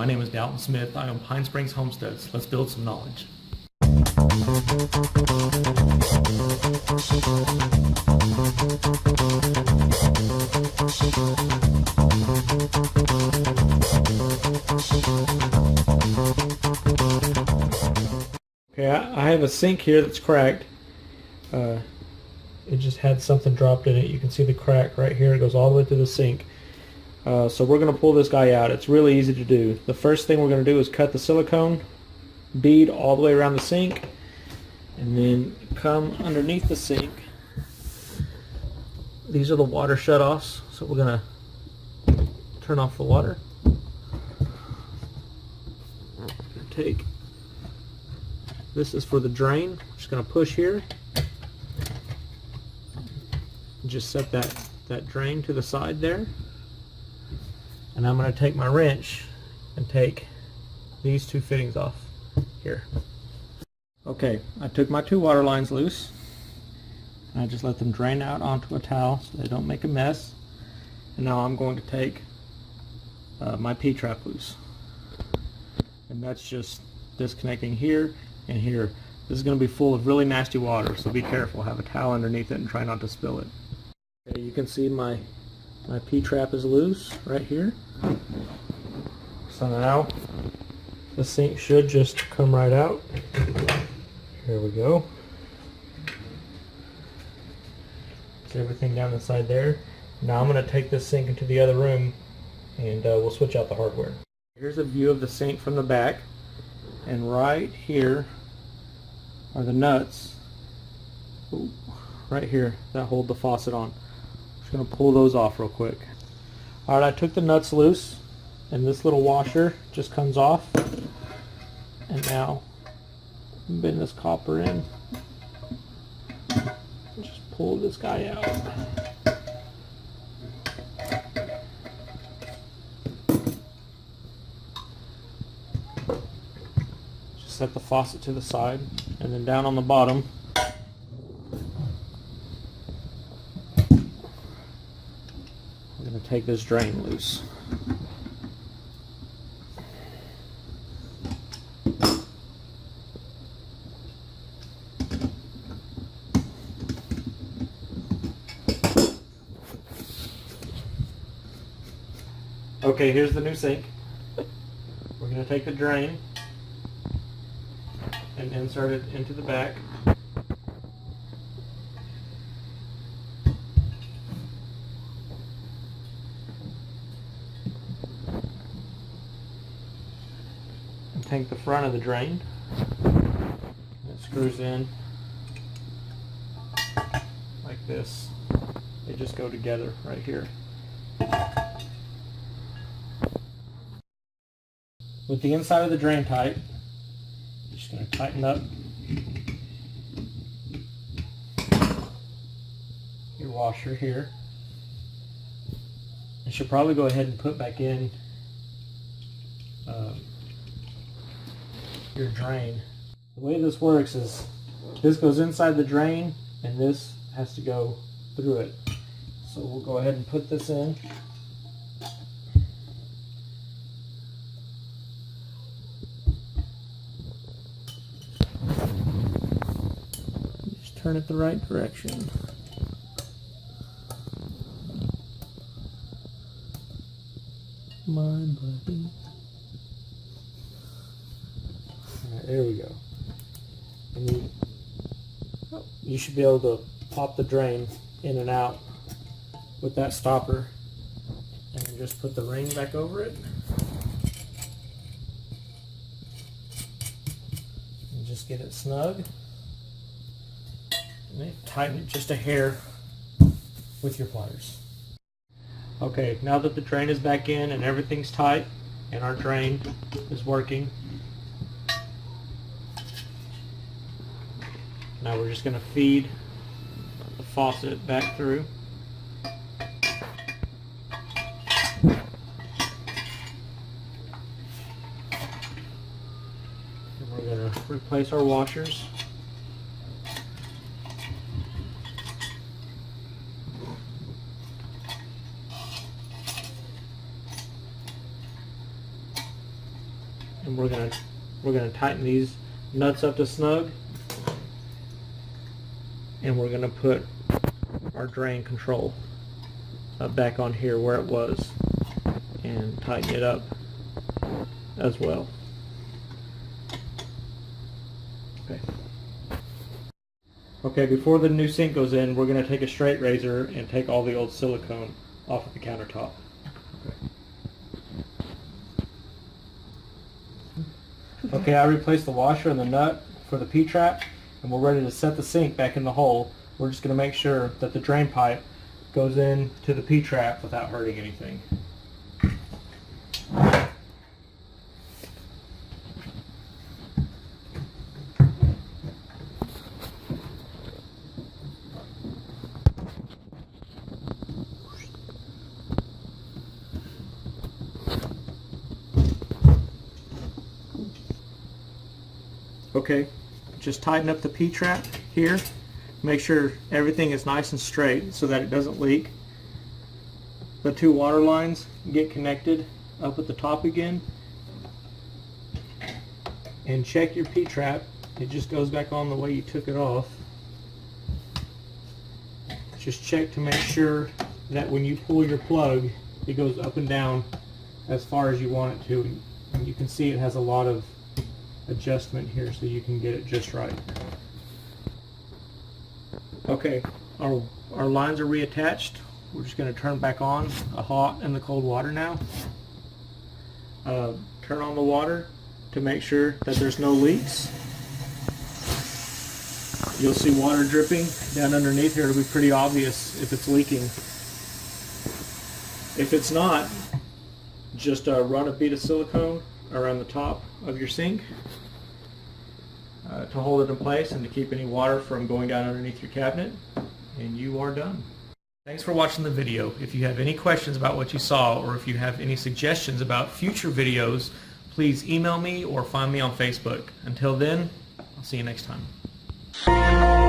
My name is Dalton Smith. I own Pine Springs Homesteads. Let's build some knowledge. Okay, I have a sink here that's cracked. It just had something dropped in it. You can see the crack right here. It goes all the way through the sink. So we're going to pull this guy out. It's really easy to do. The first thing we're going to do is cut the silicone bead all the way around the sink, and then come underneath the sink. These are the water shutoffs, so we're going to turn off the water. Take this is for the drain. I'm just going to push here. Just set that drain to the side there. And I'm going to take my wrench and take these two fittings off here. Okay, I took my two water lines loose. And I just let them drain out onto a towel so they don't make a mess. And now I'm going to take my P-trap loose. And that's just disconnecting here and here. This is going to be full of really nasty water, so be careful. Have a towel underneath it and try not to spill it. Okay, you can see my P-trap is loose right here. So now the sink should just come right out. Here we go. There's everything down the side there. Now I'm going to take this sink into the other room and we'll switch out the hardware. Here's a view of the sink from the back, and right here are the nuts. Ooh, right here that hold the faucet on. Just going to pull those off real quick. Alright, I took the nuts loose, and this little washer just comes off. And now bend this copper in. Just pull this guy out. Just set the faucet to the side, and then down on the bottom I'm going to take this drain loose. Okay, here's the new sink. We're going to take the drain and insert it into the back. And take the front of the drain. It screws in like this. They just go together right here. With the inside of the drain tight, I'm just going to tighten up your washer here. You should probably go ahead and put back in your drain. The way this works is this goes inside the drain and this has to go through it. So we'll go ahead and put this in. Just turn it the right direction. My buddy. Alright, there we go. And you should be able to pop the drain in and out with that stopper, and then just put the ring back over it and just get it snug, and then tighten it just a hair with your pliers. Okay, now that the drain is back in and everything's tight and our drain is working, now we're just going to feed the faucet back through. And we're going to replace our washers. and we're gonna tighten these nuts up to snug, and we're gonna put our drain control back on here where it was and tighten it up as well. Okay, before the new sink goes in, we're going to take a straight razor and take all the old silicone off of the countertop. Okay, I replaced the washer and the nut for the P-trap, and we're ready to set the sink back in the hole. We're just going to make sure that the drain pipe goes in to the P-trap without hurting anything. Okay, just tighten up the P-trap here. Make sure everything is nice and straight so that it doesn't leak. The two water lines get connected up at the top again. And check your P-trap. It just goes back on the way you took it off. Just check to make sure that when you pull your plug, it goes up and down as far as you want it to. And you can see it has a lot of adjustment here so you can get it just right. Okay, our lines are reattached. We're just going to turn back on the hot and the cold water now. Turn on the water to make sure that there's no leaks. You'll see water dripping down underneath here. It'll be pretty obvious if it's leaking. If it's not, just run a bead of silicone around the top of your sink to hold it in place and to keep any water from going down underneath your cabinet, and you are done. Thanks for watching the video. If you have any questions about what you saw, or if you have any suggestions about future videos, please email me or find me on Facebook. Until then, I'll see you next time.